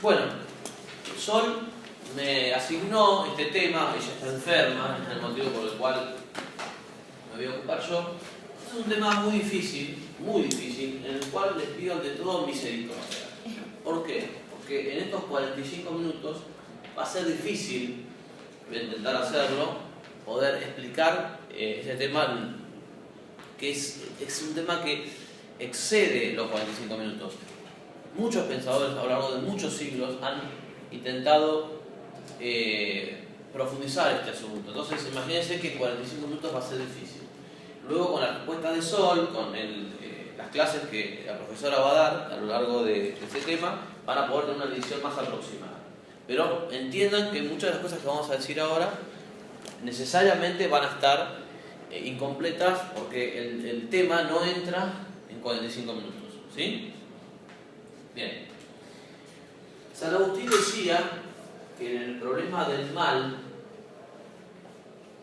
Bueno, Sol me asignó este tema, ella está enferma, es el motivo por el cual me voy a ocupar yo. Es un tema muy difícil, en el cual les pido ante todo misericordia. ¿Por qué? Porque en estos 45 minutos va a ser difícil, voy a intentar hacerlo, poder explicar este tema, que es un tema que excede los 45 minutos. Muchos pensadores a lo largo de muchos siglos han intentado profundizar este asunto. Entonces, imagínense que 45 minutos va a ser difícil. Luego, con la respuesta de Sol, con las clases que la profesora va a dar a lo largo de este tema, van a poder tener una visión más aproximada. Pero entiendan que muchas de las cosas que vamos a decir ahora necesariamente van a estar incompletas porque el tema no entra en 45 minutos. ¿Sí? Bien. San Agustín decía que el problema del mal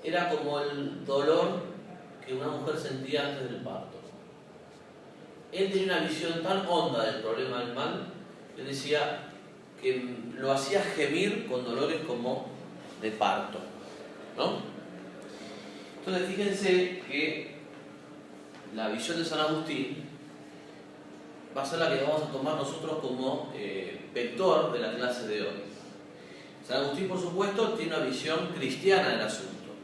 era como el dolor que una mujer sentía antes del parto. Él tenía una visión tan honda del problema del mal que decía que lo hacía gemir con dolores como de parto, ¿no? Entonces fíjense que la visión de San Agustín va a ser la que vamos a tomar nosotros como vector de la clase de hoy. San Agustín, por supuesto, tiene una visión cristiana del asunto.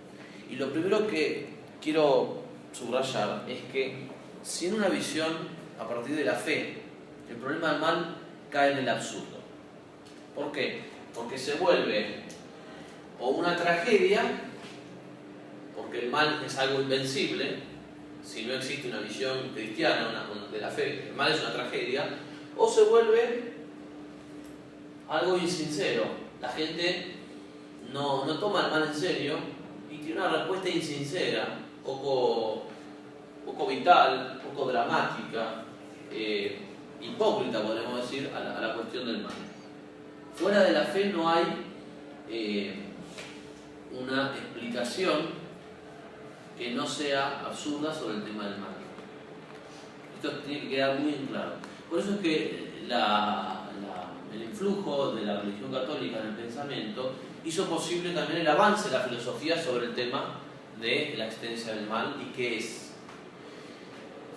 Y lo primero que quiero subrayar es que sin una visión a partir de la fe, el problema del mal cae en el absurdo. ¿Por qué? Porque se vuelve o una tragedia, porque el mal es algo invencible, si no existe una visión cristiana de la fe, el mal es una tragedia, o se vuelve algo insincero. La gente no toma el mal en serio y tiene una respuesta insincera, poco vital, poco dramática, hipócrita, podríamos decir, a la cuestión del mal. Fuera de la fe no hay una explicación que no sea absurda sobre el tema del mal. Esto tiene que quedar muy en claro. Por eso es que el influjo de la religión católica en el pensamiento hizo posible también el avance de la filosofía sobre el tema de la existencia del mal y qué es.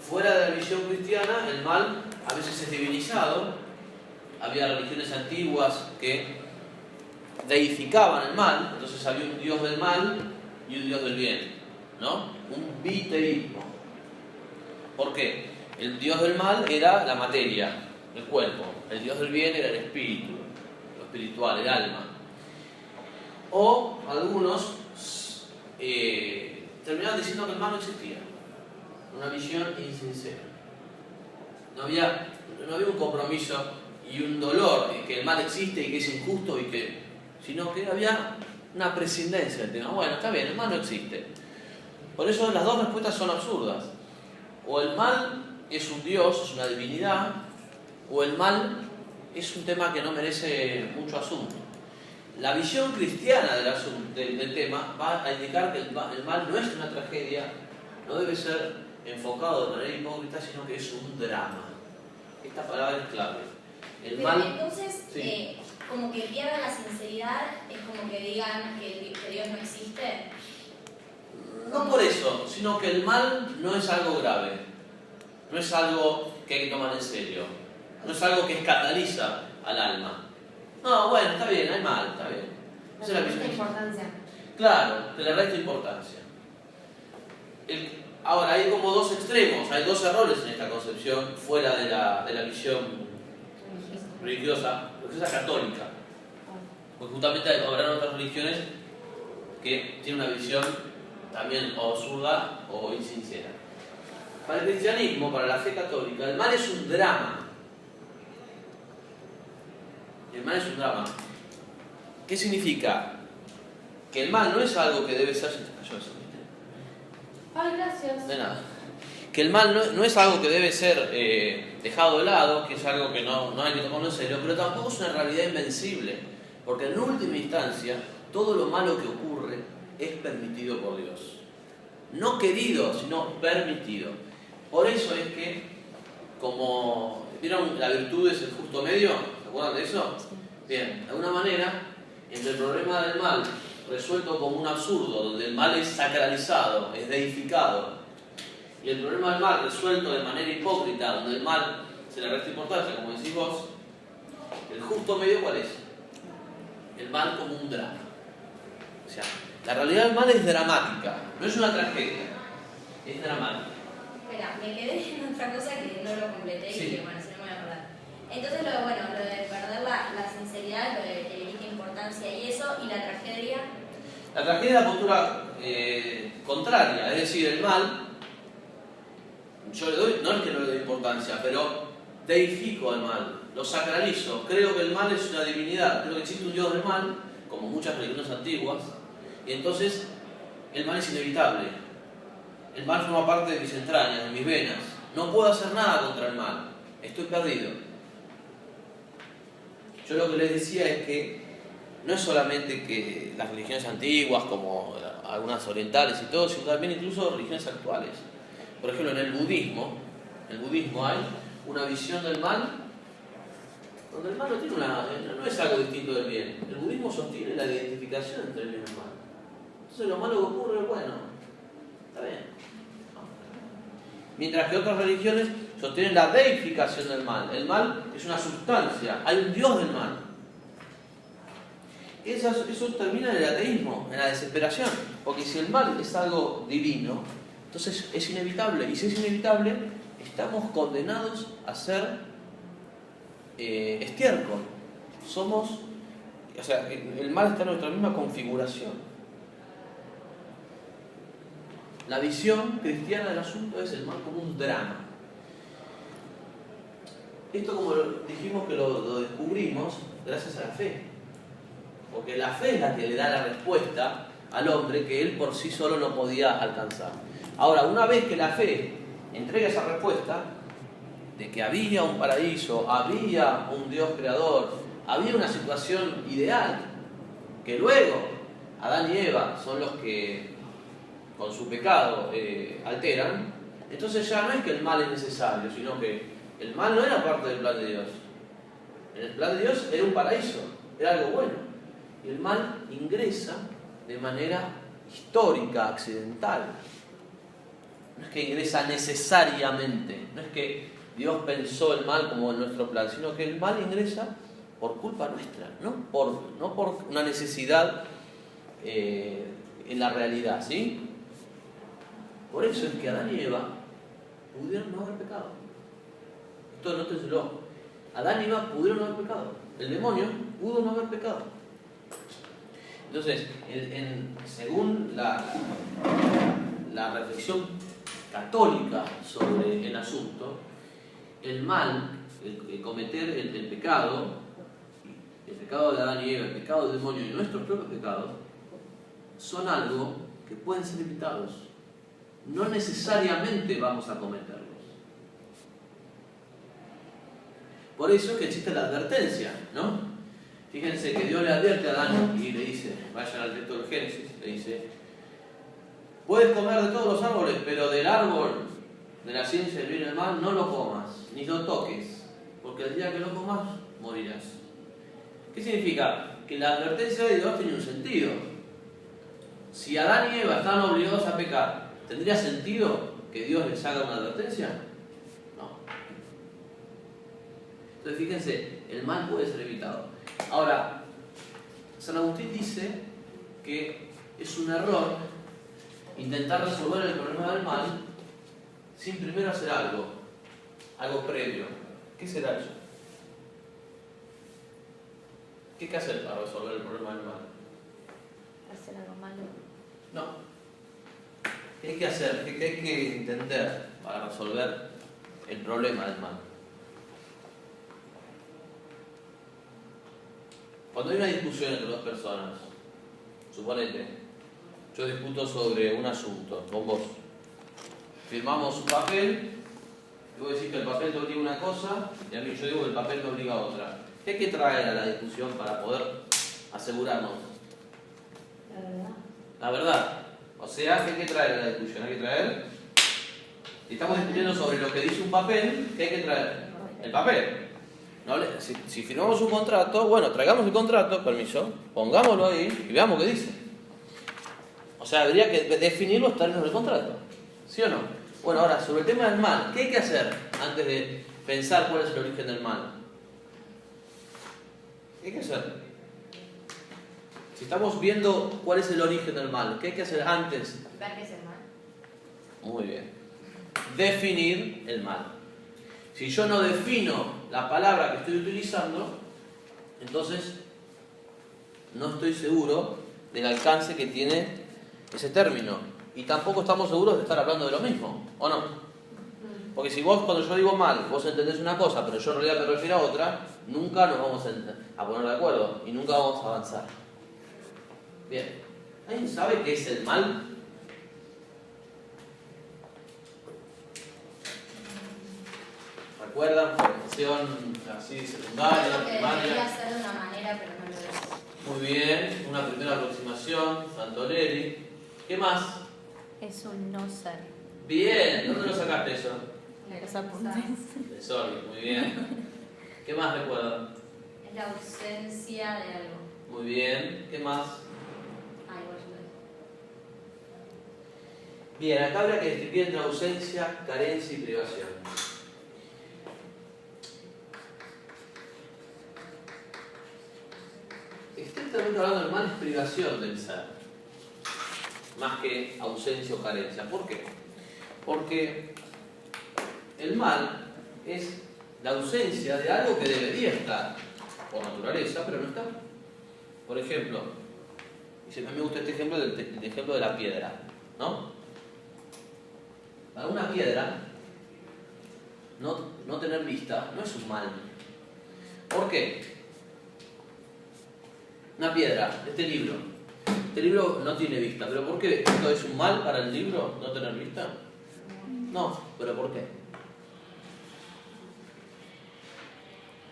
Fuera de la visión cristiana, el mal a veces es divinizado. Había religiones antiguas que deificaban el mal, entonces había un dios del mal y un dios del bien, ¿no? Un biteísmo. ¿Por qué? El dios del mal era la materia, el cuerpo. El dios del bien era el espíritu, lo espiritual, el alma. O algunos terminaban diciendo que el mal no existía. Una visión insincera. No había un compromiso y un dolor en que el mal existe y que es injusto sino que había una prescindencia del tema. Bueno, está bien, el mal no existe. Por eso las dos respuestas son absurdas. O el mal es un dios, es una divinidad, o el mal es un tema que no merece mucho asunto. La visión cristiana del tema va a indicar que el mal no es una tragedia, no debe ser enfocado de manera hipócrita, sino que es un drama. Esta palabra es clave. Pero mal, entonces, sí. Como que pierdan la sinceridad, es como que digan que Dios no existe. No por eso, sino que el mal no es algo grave, no es algo que hay que tomar en serio, no es algo que escandaliza al alma. No, bueno, está bien, hay mal, está bien. Esa es la visión. Importancia. Claro, que le resta importancia. Ahora, hay como dos extremos, hay dos errores en esta concepción fuera de la visión religiosa católica. Porque justamente habrá otras religiones que tienen una visión también o absurda o insincera. Para el cristianismo, para la fe católica, el mal es un drama. El mal es un drama. ¿Qué significa? Que el mal no es algo que debe ser... Ay, gracias. De nada. Que el mal no es algo que debe ser dejado de lado, que es algo que no hay que tomarlo en serio, pero tampoco es una realidad invencible, porque en última instancia todo lo malo que ocurre es permitido por Dios. No querido, sino permitido. Por eso es que, como ¿vieron la virtud es el justo medio? ¿Se acuerdan de eso? Bien, de alguna manera, entre el problema del mal resuelto como un absurdo, donde el mal es sacralizado, es deificado, y el problema del mal resuelto de manera hipócrita, donde el mal se le resta importancia, como decís vos, el justo medio, ¿cuál es? El mal como un drama. O sea, la realidad del mal es dramática, no es una tragedia, es dramática. Espera, me quedé en otra cosa que no lo completé Sí. y que bueno, si no me voy a acordar. Entonces lo de perder la sinceridad, lo de que le diste importancia y eso, y la tragedia. La tragedia es la postura contraria, es decir, el mal, yo le doy, no es que no le doy importancia, pero deifico al mal, lo sacralizo, creo que el mal es una divinidad, creo que existe un dios del mal, como muchas religiones antiguas, y entonces el mal es inevitable. El mal forma parte de mis entrañas, de mis venas. No puedo hacer nada contra el mal, estoy perdido. Yo lo que les decía es que no es solamente que las religiones antiguas, como algunas orientales y todo, sino también incluso religiones actuales. Por ejemplo, en el budismo hay una visión del mal, donde el mal no es algo distinto del bien. El budismo sostiene la identificación entre el bien y el mal. Entonces lo malo que ocurre es bueno, está bien. Mientras que otras religiones sostienen la deificación del mal. El mal es una sustancia, hay un dios del mal. Eso termina en el ateísmo, en la desesperación. Porque si el mal es algo divino, entonces es inevitable. Y si es inevitable, estamos condenados a ser estiércol. El mal está en nuestra misma configuración. La visión cristiana del asunto es el mal como un drama. Esto, como dijimos, que lo descubrimos gracias a la fe. Porque la fe es la que le da la respuesta al hombre que él por sí solo no podía alcanzar. Ahora, una vez que la fe entrega esa respuesta de que había un paraíso, había un Dios creador, había una situación ideal, que luego Adán y Eva son los que con su pecado alteran, entonces ya no es que el mal es necesario, sino que el mal no era parte del plan de Dios. En el plan de Dios era un paraíso, era algo bueno. Y el mal ingresa de manera histórica, accidental. No es que ingresa necesariamente, no es que Dios pensó el mal como en nuestro plan, sino que el mal ingresa por culpa nuestra, no por una necesidad en la realidad, ¿sí? Por eso es que Adán y Eva pudieron no haber pecado. Esto nótenselo. Adán y Eva pudieron no haber pecado. El demonio pudo no haber pecado. Entonces, según la reflexión católica sobre el asunto, el mal, el cometer el pecado de Adán y Eva, el pecado del demonio y nuestros propios pecados, son algo que pueden ser evitados. No necesariamente vamos a cometerlos. Por eso es que existe la advertencia, ¿no? Fíjense que Dios le advierte a Adán y le dice, vayan al texto del Génesis, le dice, puedes comer de todos los árboles, pero del árbol de la ciencia del bien y del mal no lo comas, ni lo toques, porque el día que lo comas, morirás. ¿Qué significa? Que la advertencia de Dios tiene un sentido. Si Adán y Eva estaban obligados a pecar, ¿tendría sentido que Dios les haga una advertencia? No. Entonces fíjense, el mal puede ser evitado. Ahora, San Agustín dice que es un error intentar resolver el problema del mal sin primero hacer algo previo. ¿Qué será eso? ¿Qué hay que hacer para resolver el problema del mal? Hacer algo malo. No. ¿Qué hay que hacer? ¿Qué hay que entender para resolver el problema del mal? Cuando hay una discusión entre dos personas, suponete, yo discuto sobre un asunto con vos, firmamos un papel, y vos decís que el papel te obliga a una cosa, y a mí yo digo que el papel me obliga a otra. ¿Qué hay que traer a la discusión para poder asegurarnos? La verdad. La verdad. O sea, ¿qué hay que traer a la discusión? Hay que traer... Si estamos discutiendo sobre lo que dice un papel, ¿qué hay que traer? El papel. Si firmamos un contrato, bueno, traigamos el contrato, permiso, pongámoslo ahí y veamos qué dice. O sea, habría que definir los términos del contrato, ¿sí o no? Bueno, ahora, sobre el tema del mal, ¿qué hay que hacer antes de pensar cuál es el origen del mal? ¿Qué hay que hacer? Si estamos viendo cuál es el origen del mal, ¿qué hay que hacer antes? Ver qué es el mal. Muy bien. Definir el mal. Si yo no defino la palabra que estoy utilizando, entonces no estoy seguro del alcance que tiene ese término. Y tampoco estamos seguros de estar hablando de lo mismo, ¿o no? Porque si vos, cuando yo digo mal, vos entendés una cosa, pero yo en realidad me refiero a otra, nunca nos vamos a poner de acuerdo y nunca vamos a avanzar. Bien. ¿Alguien sabe qué es el mal? ¿Recuerdan? Formación así secundaria, Creo que debería primaria. ser de una manera, pero no lo es. Muy bien, una primera aproximación, Santoleri. ¿Qué más? Es un no ser. Bien, ¿dónde lo sacaste eso? Los apuntes. De Sorgi, muy bien. ¿Qué más recuerdan? Es la ausencia de algo. Muy bien, ¿qué más? Ah, igual yo lo digo. Bien, acá habría que distinguir entre ausencia, carencia y privación. Estrictamente hablando, el mal es privación del ser, más que ausencia o carencia. ¿Por qué? Porque el mal es la ausencia de algo que debería estar por naturaleza, pero no está. Por ejemplo, a mí me gusta este ejemplo del ejemplo de la piedra, ¿no? Para una piedra, no tener vista no es un mal. ¿Por qué? Una piedra, este libro no tiene vista, pero ¿por qué esto es un mal para el libro, no tener vista? No, pero ¿por qué?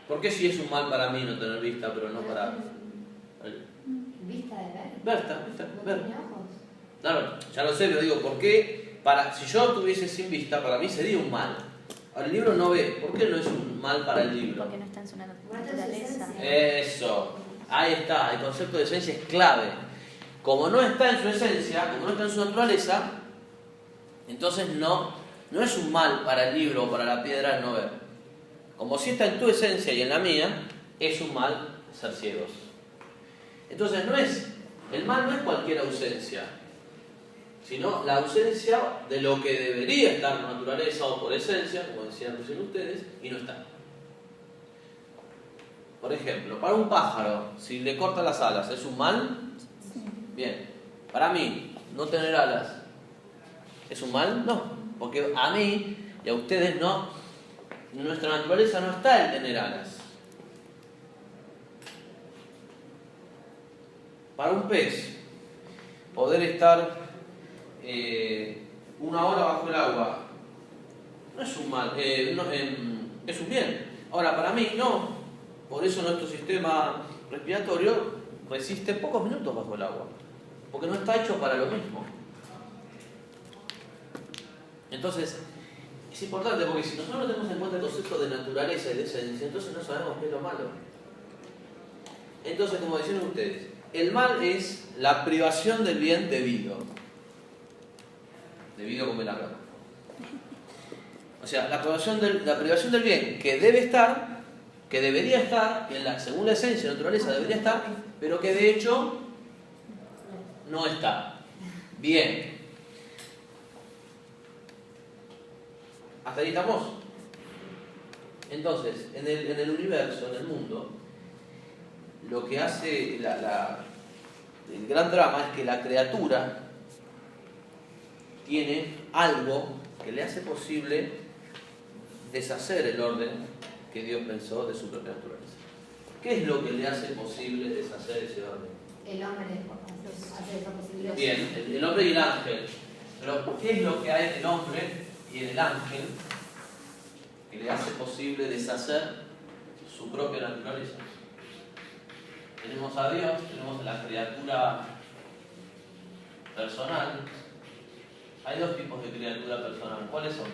¿Por qué si es un mal para mí no tener vista, pero no para... ¿Vista de ver? Ver. ¿No tiene ojos? Claro, ya lo sé, pero digo, ¿por qué? Si yo tuviese sin vista, para mí sería un mal. Ahora el libro no ve, ¿por qué no es un mal para el libro? Porque no está en su Porque naturaleza. Eso, ahí está, el concepto de esencia es clave. Como no está en su esencia, como no está en su naturaleza, entonces no es un mal para el libro o para la piedra el no ver. Como si está en tu esencia y en la mía, es un mal ser ciegos. Entonces el mal no es cualquier ausencia, sino la ausencia de lo que debería estar por naturaleza o por esencia, como decían recién ustedes, y no está. Por ejemplo, para un pájaro, si le cortan las alas, ¿es un mal? Bien. Para mí, no tener alas, ¿es un mal? No. Porque a mí y a ustedes no, en nuestra naturaleza no está el tener alas. Para un pez, poder estar una hora bajo el agua, no es un mal, es un bien. Ahora, para mí no. Por eso nuestro sistema respiratorio resiste pocos minutos bajo el agua, porque no está hecho para lo mismo. Entonces, es importante porque si nosotros no tenemos en cuenta el concepto de naturaleza y de esencia, entonces no sabemos qué es lo malo. Entonces, como decían ustedes, el mal es la privación del bien debido como el habla. O sea, la privación del bien que debe estar, que debería estar, que según la esencia, la naturaleza debería estar, pero que de hecho no está. Bien. ¿Hasta ahí estamos? Entonces, en el universo, en el mundo, lo que hace el gran drama es que la criatura tiene algo que le hace posible deshacer el orden que Dios pensó de su propia naturaleza. ¿Qué es lo que le hace posible deshacer ese orden? El hombre hace eso posible. Bien, el hombre y el ángel. Pero ¿qué es lo que hay en el hombre y en el ángel que le hace posible deshacer su propia naturaleza? Tenemos a Dios, tenemos a la criatura personal. Hay dos tipos de criatura personal. ¿Cuáles son?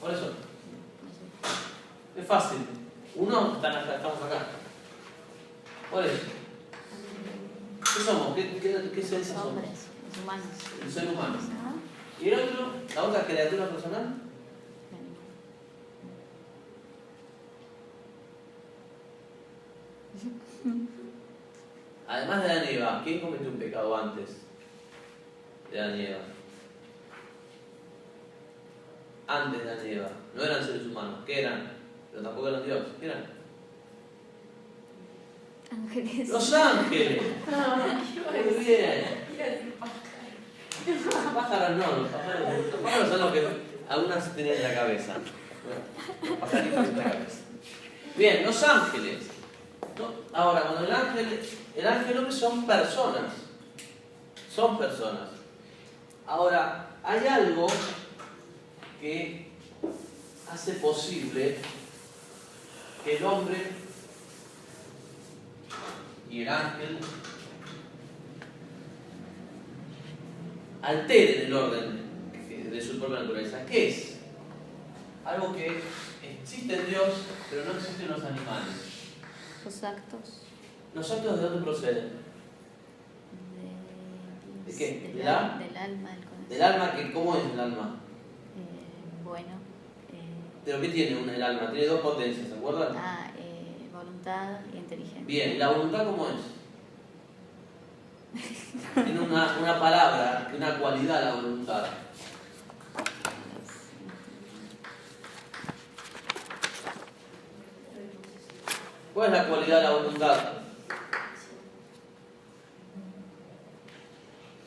Por eso. Es fácil. Uno, estamos acá. Por eso. ¿Qué somos? ¿Qué esencia somos? Hombres, los humanos. El ser humano. ¿Ah? ¿Y el otro? ¿La otra criatura personal? Además de Adán y Eva, ¿quién cometió un pecado antes de Adán y Eva? Antes de Adán y Eva. No eran seres humanos. ¿Qué eran? Pero tampoco eran Dios. ¿Qué eran? Ángeles. ¡Los ángeles! Muy bien. Pájaros no, los pájaros son los que algunas tenían en la cabeza. Bueno, pajaritos en la cabeza. Bien, los ángeles. ¿No? Ahora, cuando el ángel hombre son personas. Son personas. Ahora, hay algo que hace posible que el hombre y el ángel alteren el orden de su propia naturaleza. ¿Qué es? Algo que existe en Dios, pero no existe en los animales. Los actos. ¿Los actos de dónde proceden? ¿De qué? Del alma, del corazón. ¿Del alma? ¿Cómo es el alma? Bueno. ¿Pero qué tiene el alma? Tiene dos potencias, ¿se acuerdan? Voluntad y inteligencia. Bien, ¿y la voluntad cómo es? Tiene una palabra, una cualidad la voluntad. ¿Cuál es la cualidad de la voluntad?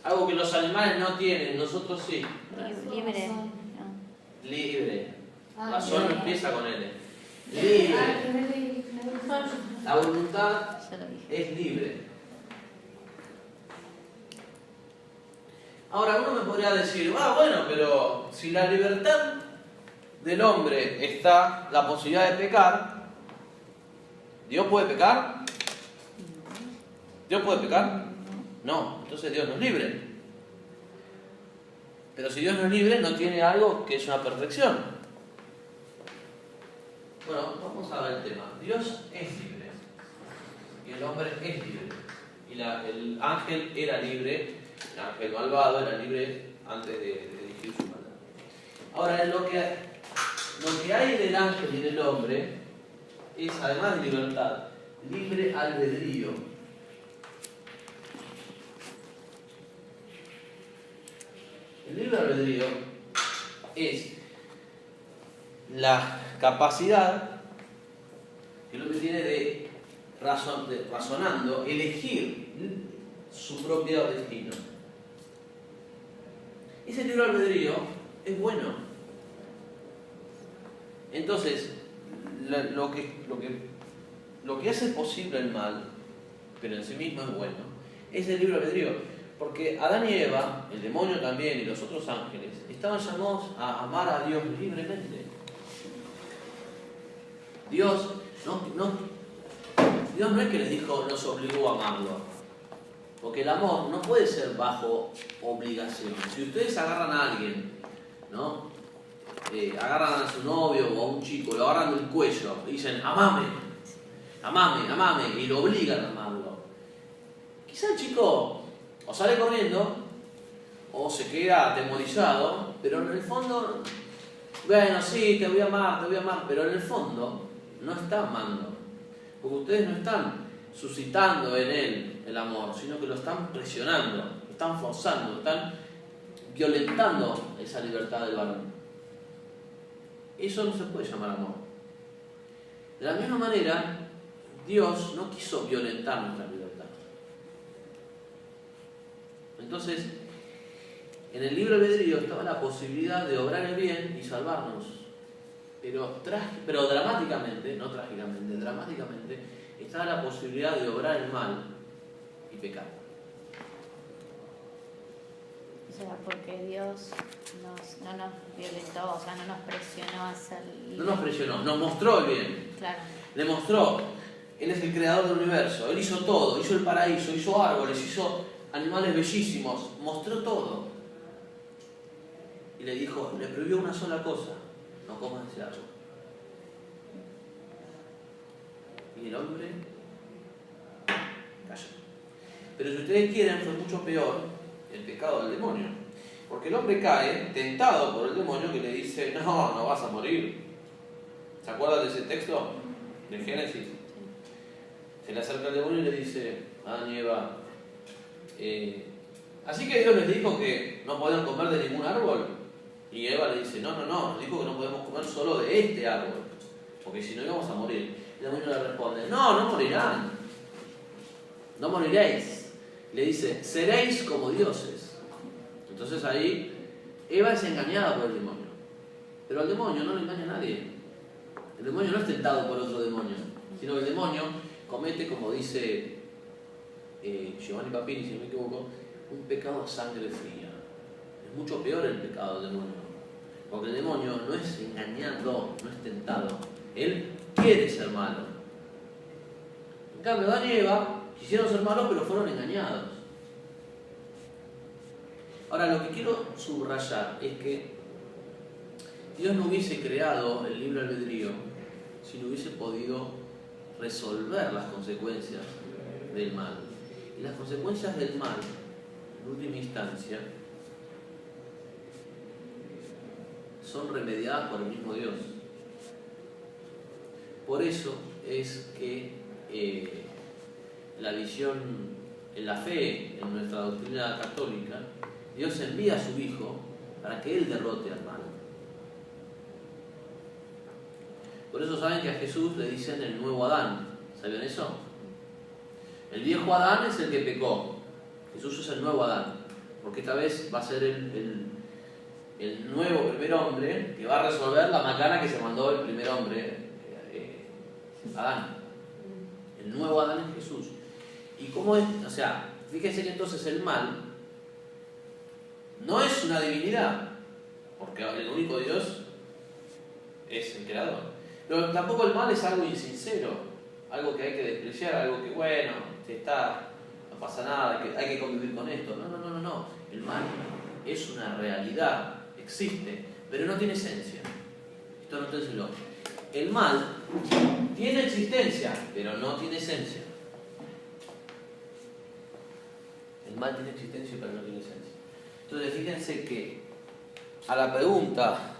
Algo que los animales no tienen, nosotros sí. Libre. No. Libre. Ah, Razón bien. empieza con L. Libre. Ah, La voluntad Ya lo dije. es libre. Ahora uno me podría decir, bueno, pero si la libertad del hombre está la posibilidad de pecar, ¿Dios puede pecar? ¿Dios puede pecar? No, entonces Dios no es libre. Pero si Dios no es libre, no tiene algo que es una perfección. Bueno, vamos a ver el tema. Dios es libre. Y el hombre es libre. Y el ángel era libre, el ángel malvado era libre antes de dirigir su maldad. Ahora, lo que hay del ángel y del hombre es, además de libertad, libre albedrío. El libre albedrío es la capacidad que el hombre tiene de razonando, elegir su propio destino. Ese libre albedrío es bueno. Entonces, lo que hace posible el mal, pero en sí mismo es bueno, es el libre albedrío. Porque Adán y Eva, el demonio también y los otros ángeles, estaban llamados a amar a Dios libremente. Dios no es que les dijo, los obligó a amarlo. Porque el amor no puede ser bajo obligación. Si ustedes agarran a alguien, ¿no? Agarran a su novio o a un chico, lo agarran del cuello y dicen, amame, amame, amame, y lo obligan a amarlo. Quizá el chico o sale corriendo o se queda atemorizado, pero en el fondo, bueno, sí, te voy a amar, pero en el fondo no está amando. Porque ustedes no están suscitando en él el amor, sino que lo están presionando, lo están forzando, están violentando esa libertad del varón. Eso no se puede llamar amor. De la misma manera, Dios no quiso violentar nuestra libertad. Entonces, en el libre albedrío estaba la posibilidad de obrar el bien y salvarnos. Pero dramáticamente, no trágicamente, dramáticamente, estaba la posibilidad de obrar el mal y pecar. O sea, porque Dios no nos violentó, o sea, no nos presionó a hacer... No nos presionó, nos mostró el bien. Claro. Le mostró, Él es el creador del universo, Él hizo todo, hizo el paraíso, hizo árboles, hizo animales bellísimos, mostró todo. Y le dijo, le prohibió una sola cosa, no comas de ese árbol. Y el hombre cayó. Pero si ustedes quieren, fue mucho peor el pecado del demonio. Porque el hombre cae tentado por el demonio que le dice, no vas a morir. ¿Se acuerdan de ese texto? De Génesis. Se le acerca el demonio y le dice a Adán y Eva, así que Dios les dijo que no podían comer de ningún árbol. Y Eva le dice, no, dijo que no podemos comer solo de este árbol, porque si no íbamos a morir. Y el demonio le responde, no morirán, no moriréis. Le dice, seréis como dioses. Entonces ahí Eva es engañada por el demonio. Pero al demonio no le engaña a nadie. El demonio no es tentado por otro demonio, sino que el demonio comete, como dice Giovanni Papini, si no me equivoco, un pecado a sangre fría. Es mucho peor el pecado del demonio. Porque el demonio no es engañado, no es tentado. Él quiere ser malo. En cambio, Adán y Eva quisieron ser malos, pero fueron engañados. Ahora, lo que quiero subrayar es que Dios no hubiese creado el libre albedrío si no hubiese podido resolver las consecuencias del mal. Y las consecuencias del mal, en última instancia, son remediadas por el mismo Dios. Por eso es que la visión, en la fe, en nuestra doctrina católica, Dios envía a su Hijo para que Él derrote al mal. Por eso saben que a Jesús le dicen el nuevo Adán. ¿Sabían eso? El viejo Adán es el que pecó. Jesús es el nuevo Adán. Porque esta vez va a ser el nuevo primer hombre que va a resolver la macana que se mandó el primer hombre, Adán. El nuevo Adán es Jesús. ¿Y cómo es? O sea, fíjense que entonces el mal no es una divinidad, porque el único Dios es el creador. Pero tampoco el mal es algo insincero, algo que hay que despreciar, algo que, bueno, si está, no pasa nada, hay que convivir con esto. No. El mal es una realidad, existe, pero no tiene esencia. Esto nótenselo. El mal tiene existencia, pero no tiene esencia. El mal tiene existencia, pero no tiene esencia. Entonces, fíjense que a la pregunta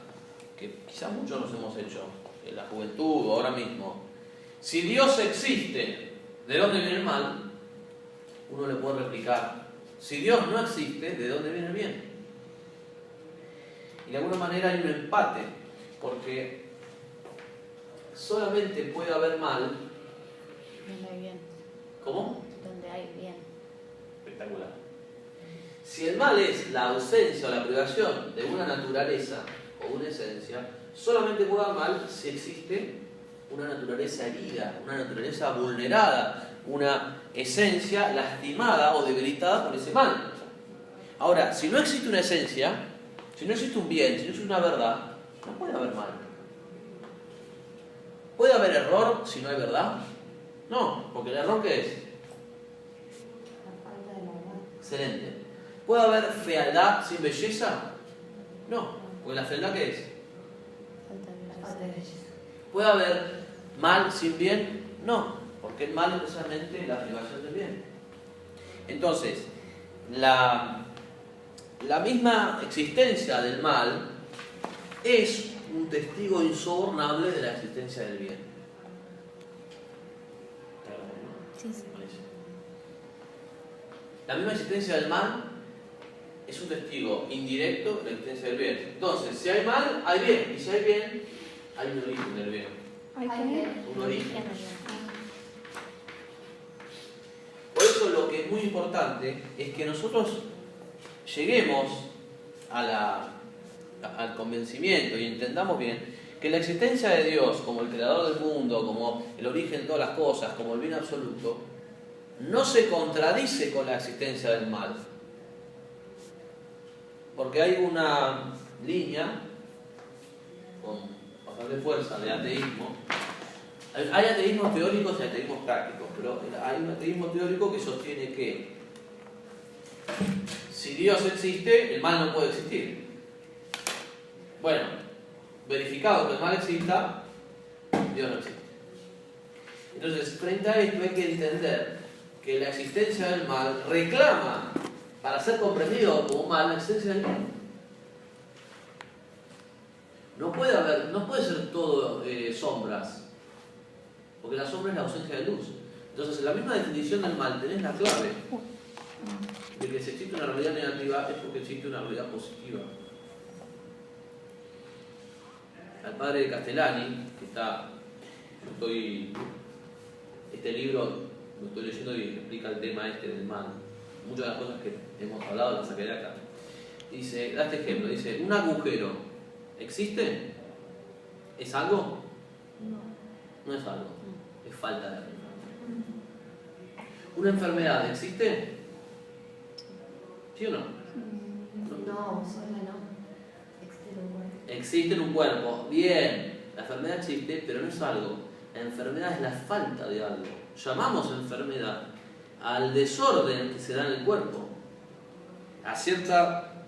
que quizás muchos nos hemos hecho en la juventud o ahora mismo, si Dios existe, ¿de dónde viene el mal? Uno le puede replicar, si Dios no existe, ¿de dónde viene el bien? Y de alguna manera hay un empate, porque solamente puede haber mal. Donde hay bien. ¿Cómo? Donde hay bien. Espectacular. Si el mal es la ausencia o la privación de una naturaleza o una esencia, solamente puede haber mal si existe una naturaleza herida, una naturaleza vulnerada, una esencia lastimada o debilitada por ese mal. Ahora, si no existe una esencia, si no existe un bien, si no existe una verdad, no puede haber mal. ¿Puede haber error si no hay verdad? No, porque el error ¿qué es? La falta de la verdad. Excelente. ¿Puede haber fealdad sin belleza? No, porque la fealdad ¿qué es? Falta de belleza. ¿Puede haber mal sin bien? No, porque el mal es precisamente la privación del bien. Entonces, la misma existencia del mal es un testigo insobornable de la existencia del bien. Sí. La misma existencia del mal es un testigo indirecto de la existencia del bien. Entonces, si hay mal, hay bien. Y si hay bien, hay un origen del bien. Hay que Un origen. Por eso lo que es muy importante es que nosotros lleguemos al convencimiento y entendamos bien que la existencia de Dios como el creador del mundo, como el origen de todas las cosas, como el bien absoluto, no se contradice con la existencia del mal. Porque hay una línea con bastante fuerza de ateísmo. Hay ateísmos teóricos y ateísmos prácticos, pero hay un ateísmo teórico que sostiene que si Dios existe, el mal no puede existir. Bueno, verificado que el mal exista, Dios no existe. Entonces, frente a esto hay que entender que la existencia del mal reclama, para ser comprendido como mal, la existencia del bien. No puede ser todo sombras, porque la sombra es la ausencia de luz. Entonces, en la misma definición del mal tenés la clave de que si existe una realidad negativa es porque existe una realidad positiva. Al padre de Castellani, que este libro lo estoy leyendo y explica el tema del mal, muchas de las cosas que hemos hablado las saqué de acá. Dice, da este ejemplo, dice, un agujero, ¿existe? ¿Es algo? No es algo, es falta de algo. ¿Una enfermedad existe? ¿Sí o no? No, sola no. Existe un cuerpo. Existe en un cuerpo. Bien, la enfermedad existe, pero no es algo. La enfermedad es la falta de algo. Llamamos enfermedad al desorden que se da en el cuerpo, a cierta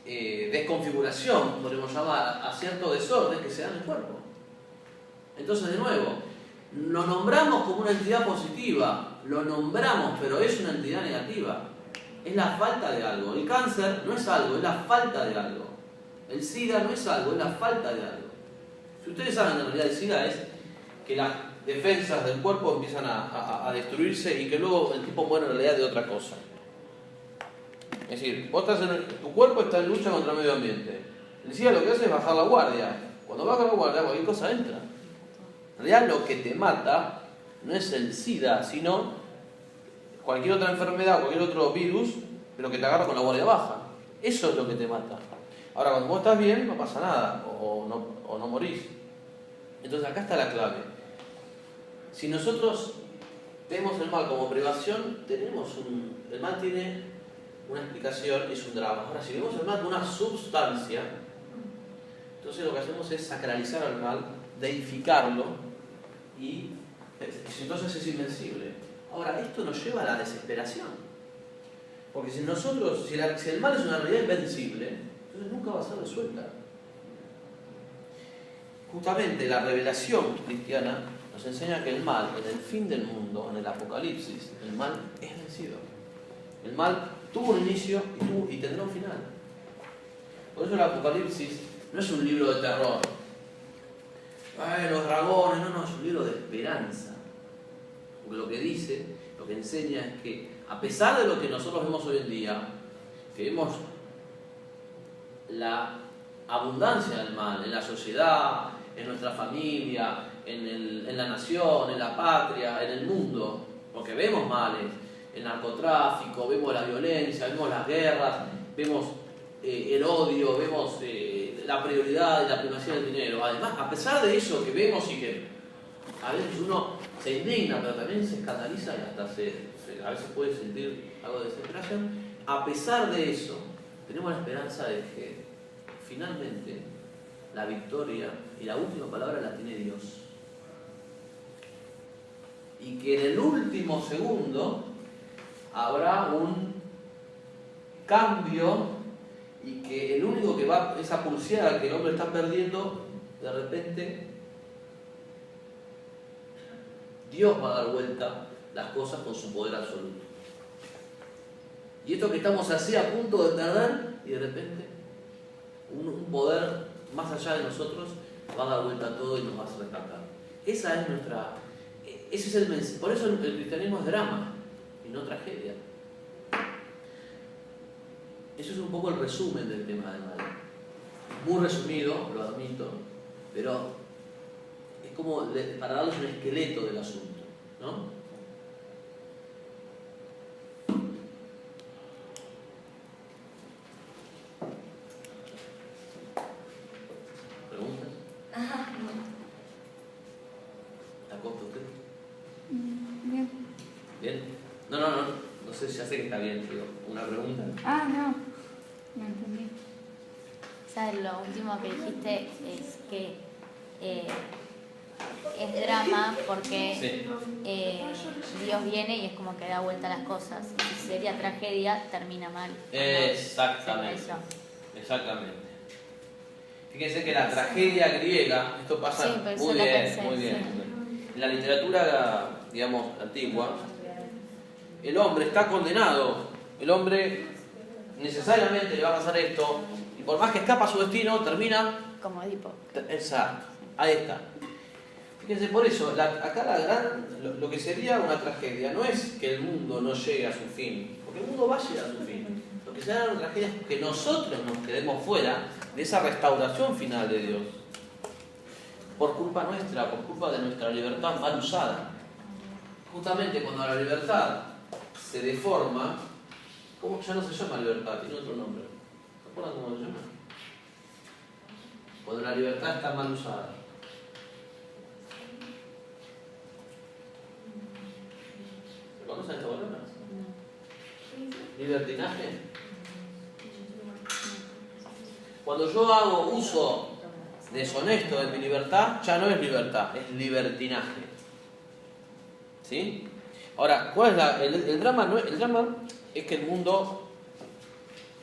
desconfiguración, podemos llamar, a cierto desorden que se da en el cuerpo. Entonces, de nuevo, lo nombramos como una entidad positiva, lo nombramos, pero es una entidad negativa. Es la falta de algo. El cáncer no es algo, es la falta de algo. El SIDA no es algo, es la falta de algo. Si ustedes saben, en realidad el SIDA es que las defensas del cuerpo empiezan a destruirse y que luego el tipo muere en realidad de otra cosa. Es decir, tu cuerpo está en lucha contra el medio ambiente. El SIDA lo que hace es bajar la guardia. Cuando baja la guardia, cualquier cosa entra. En realidad lo que te mata no es el SIDA, sino cualquier otra enfermedad, cualquier otro virus, pero que te agarra con la guardia baja. Eso es lo que te mata. Ahora, cuando vos estás bien, no pasa nada, o no morís. Entonces acá está la clave. Si nosotros vemos el mal como privación, el mal tiene una explicación, es un drama. Ahora, si vemos el mal como una substancia, entonces lo que hacemos es sacralizar al mal, deificarlo, y entonces es invencible. Ahora, esto nos lleva a la desesperación. Porque si el mal es una realidad invencible, entonces nunca va a ser resuelta. Justamente la revelación cristiana nos enseña que el mal, en el fin del mundo, en el Apocalipsis, el mal es vencido. El mal tuvo un inicio y tendrá un final. Por eso el Apocalipsis no es un libro de terror. Los dragones, no, es un libro de esperanza. Porque lo que dice, lo que enseña es que a pesar de lo que nosotros vemos hoy en día, que vemos la abundancia del mal en la sociedad, en nuestra familia, en la nación, en la patria, en el mundo, porque vemos males, el narcotráfico, vemos la violencia, vemos las guerras, vemos el odio, vemos la prioridad y la primacía del dinero. Además, a pesar de eso que vemos y que a veces uno se indigna, pero también se escandaliza y hasta a veces puede sentir algo de desesperación, a pesar de eso, tenemos la esperanza de que finalmente la victoria y la última palabra la tiene Dios. Y que en el último segundo habrá un cambio y que el único que va, esa pulseada que el hombre está perdiendo, de repente Dios va a dar vuelta las cosas con su poder absoluto. Y esto que estamos así a punto de perder, y de repente un poder más allá de nosotros va a dar vuelta a todo y nos va a rescatar. Ese es el mensaje. Por eso el cristianismo es drama y no tragedia. Eso es un poco el resumen del tema del mal. Muy resumido, lo admito, pero es como para darles un esqueleto del asunto, ¿no? ¿Preguntas? ¿La costa usted? Bien. ¿Bien? No sé, ya sé que está bien, pero una pregunta. No entendí. O sea, lo último que dijiste es que es drama porque Sí. Dios viene y es como que da vuelta a las cosas. Si sería tragedia, termina mal. Exactamente. Eso. Exactamente. Fíjense que la tragedia griega, esto pasa Sí, pero muy eso lo bien, pensé, muy bien. sí. En la literatura, digamos, antigua, el hombre está condenado. El hombre necesariamente le va a pasar esto, y por más que escapa a su destino, termina. Como Edipo. Exacto, ahí está. Fíjense, por eso, lo que sería una tragedia no es que el mundo no llegue a su fin, porque el mundo va a llegar a su fin. Lo que sería una tragedia es que nosotros nos quedemos fuera de esa restauración final de Dios. Por culpa nuestra, por culpa de nuestra libertad mal usada. Justamente cuando la libertad se deforma, ¿cómo ya no se llama libertad? Tiene otro nombre. ¿Se acuerdan cómo se llama? Cuando la libertad está mal usada. ¿Se conocen esta palabra? ¿Libertinaje? Cuando yo hago uso deshonesto de mi libertad, ya no es libertad, es libertinaje. ¿Sí? Ahora, ¿cuál es el drama? El drama es que el mundo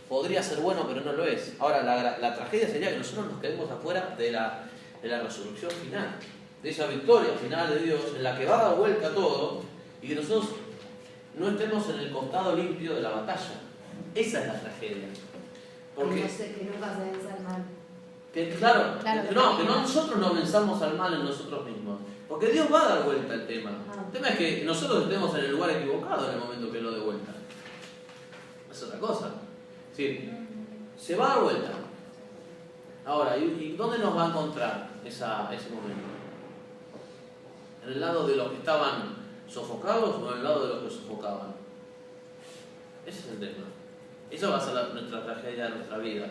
podría ser bueno, pero no lo es. Ahora, la tragedia sería que nosotros nos quedemos afuera de la resurrección final, de esa victoria final de Dios, en la que va a dar vuelta todo, y que nosotros no estemos en el costado limpio de la batalla. Esa es la tragedia. Porque, que nunca se vence al mal. claro, Claro, que nosotros no venzamos al mal en nosotros mismos. Porque Dios va a dar vuelta el tema. El tema es que nosotros estemos en el lugar equivocado en el momento que Él lo dé vuelta. Es otra cosa. Es decir, se va a dar vuelta. Ahora, ¿y dónde nos va a encontrar ese momento? ¿En el lado de los que estaban sofocados o en el lado de los que sofocaban? Ese es el tema. Eso va a ser nuestra tragedia de nuestra vida.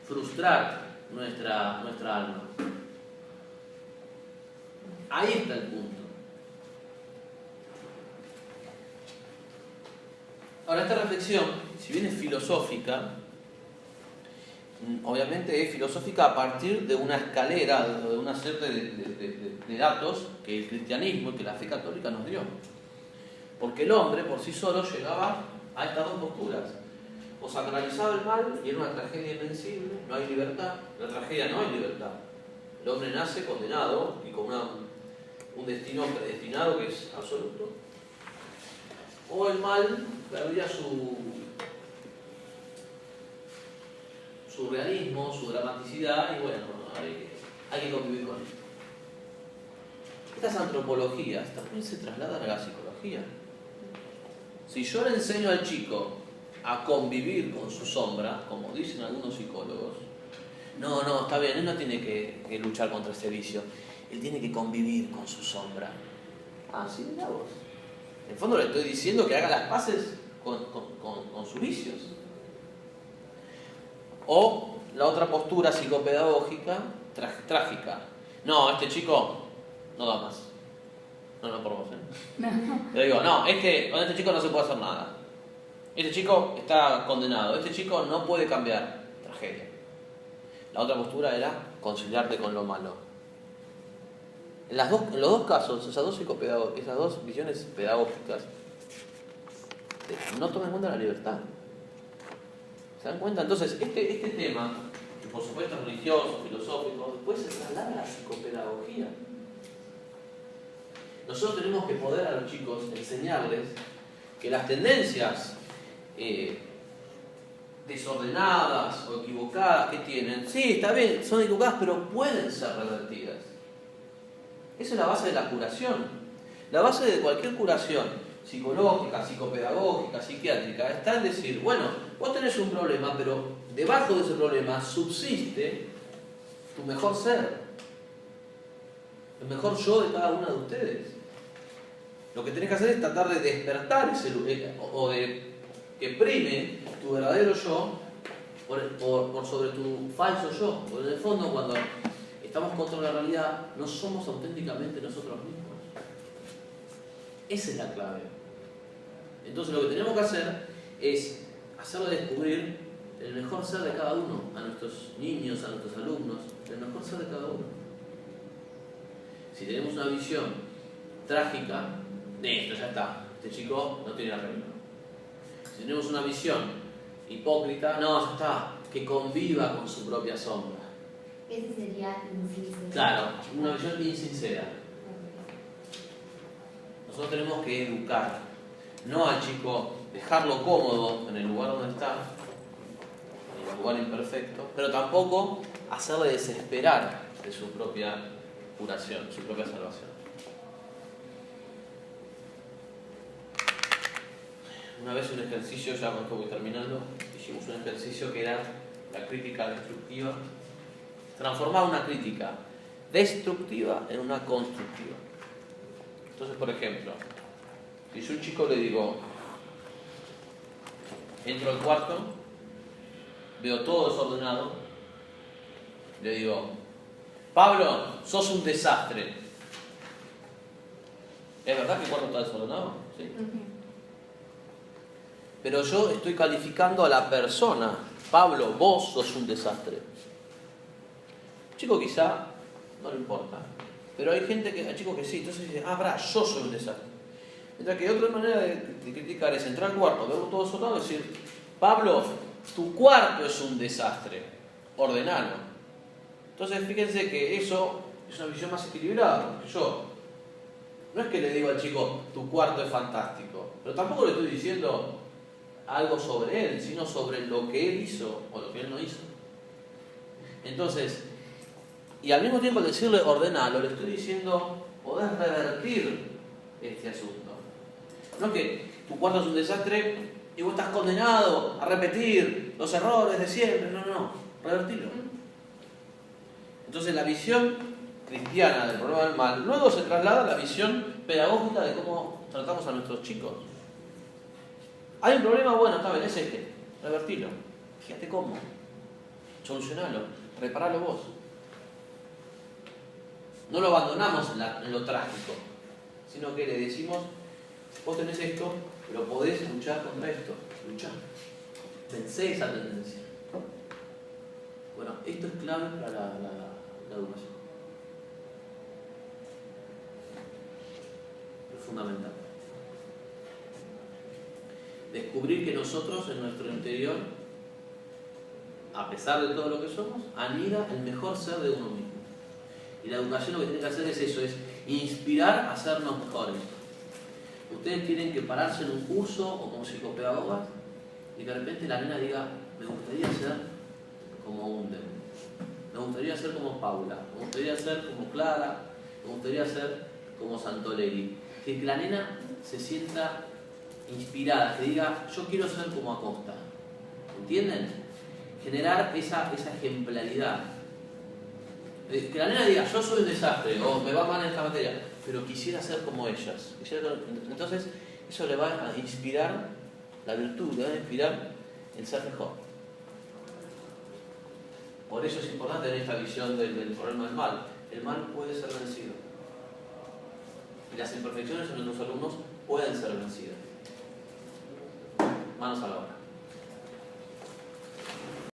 Frustrar nuestra alma. Ahí está el punto. Ahora, esta reflexión, si bien es filosófica, obviamente es filosófica a partir de una escalera, de una serie de datos que el cristianismo y que la fe católica nos dio. Porque el hombre por sí solo llegaba a estas dos posturas. O sacralizaba el mal y era una tragedia invencible, no hay libertad. En la tragedia no hay libertad. El hombre nace condenado y con un destino predestinado que es absoluto. O el mal perdía su realismo, su dramaticidad, y bueno, hay que convivir con él. Estas antropologías también se trasladan a la psicología. Si yo le enseño al chico a convivir con su sombra, como dicen algunos psicólogos, no, está bien, él no tiene que luchar contra ese vicio, él tiene que convivir con su sombra. Ah, sí, mira vos. En el fondo le estoy diciendo que haga las paces con sus vicios. O la otra postura psicopedagógica, trágica. No, este chico no da más. No por vos, Le digo, no, con este chico no se puede hacer nada. Este chico está condenado. Este chico no puede cambiar. Tragedia. La otra postura era conciliarte con lo malo. En los dos casos, esas dos visiones pedagógicas, no toman en cuenta la libertad. ¿Se dan cuenta? Entonces, este tema, que por supuesto es religioso, filosófico, después se traslada a la psicopedagogía. Nosotros tenemos que poder a los chicos enseñarles que las tendencias desordenadas o equivocadas que tienen, sí, está bien, son equivocadas, pero pueden ser revertidas. Esa es la base de la curación. La base de cualquier curación psicológica, psicopedagógica, psiquiátrica, está en decir, bueno, vos tenés un problema, pero debajo de ese problema subsiste tu mejor ser, el mejor yo de cada una de ustedes. Lo que tenés que hacer es tratar de despertar o de que prime tu verdadero yo por sobre tu falso yo. Porque en el fondo, cuando estamos contra la realidad, no somos auténticamente nosotros mismos. Esa es la clave. Entonces lo que tenemos que hacer es hacerle descubrir el mejor ser de cada uno, a nuestros niños, a nuestros alumnos, el mejor ser de cada uno. Si tenemos una visión trágica, esto ya está, este chico no tiene arreglo. Si tenemos una visión hipócrita, no, ya está, que conviva con su propia sombra. Ese sería insincero. Claro, una visión insincera. Nosotros tenemos que educar, no al chico dejarlo cómodo en el lugar donde está, en el lugar imperfecto, pero tampoco hacerle desesperar de su propia curación, su propia salvación. Una vez un ejercicio, ya con esto voy terminando, hicimos un ejercicio que era la crítica destructiva, transformar una crítica destructiva en una constructiva. Entonces, por ejemplo, si yo a un chico le digo, entro al cuarto, veo todo desordenado, le digo, Pablo, sos un desastre. ¿Es verdad que el cuarto está desordenado? Sí. Pero yo estoy calificando a la persona. Pablo, vos sos un desastre. Chico quizá no le importa, pero hay chicos que sí, entonces dicen, yo soy un desastre. Mientras que otra manera de criticar es entrar al cuarto, verlo todo desordenado y decir, Pablo, tu cuarto es un desastre, ordenalo. Entonces fíjense que eso es una visión más equilibrada, porque yo no es que le digo al chico, tu cuarto es fantástico, pero tampoco le estoy diciendo algo sobre él, sino sobre lo que él hizo o lo que él no hizo. Entonces, y al mismo tiempo al decirle ordenalo, le estoy diciendo, podés revertir este asunto. No es que tu cuarto es un desastre y vos estás condenado a repetir los errores de siempre, no, revertirlo. Entonces la visión cristiana del problema del mal luego se traslada a la visión pedagógica de cómo tratamos a nuestros chicos. Hay un problema, bueno, está bien, es este, revertirlo. Fíjate cómo, solucionalo, reparalo vos. No lo abandonamos en lo trágico, sino que le decimos, vos tenés esto, pero podés luchar contra esto. Luchá. Vencé esa tendencia. Bueno, esto es clave para la educación. Es fundamental. Descubrir que nosotros en nuestro interior, a pesar de todo lo que somos, anida el mejor ser de uno mismo. Y la educación lo que tiene que hacer es eso, es inspirar a hacernos mejores. Ustedes tienen que pararse en un curso o como psicopedagogas y que de repente la nena diga, me gustaría ser como Under, me gustaría ser como Paula, me gustaría ser como Clara, me gustaría ser como Santoleri. Que la nena se sienta inspirada, que diga, yo quiero ser como Acosta. ¿Entienden? Generar esa ejemplaridad. Que la nena diga, yo soy un desastre, o me va mal en esta materia, pero quisiera ser como ellas. Entonces, eso le va a inspirar la virtud, le va a inspirar el ser mejor. Por eso es importante tener esta visión del problema del mal. El mal puede ser vencido. Y las imperfecciones en nuestros alumnos pueden ser vencidas. Manos a la obra.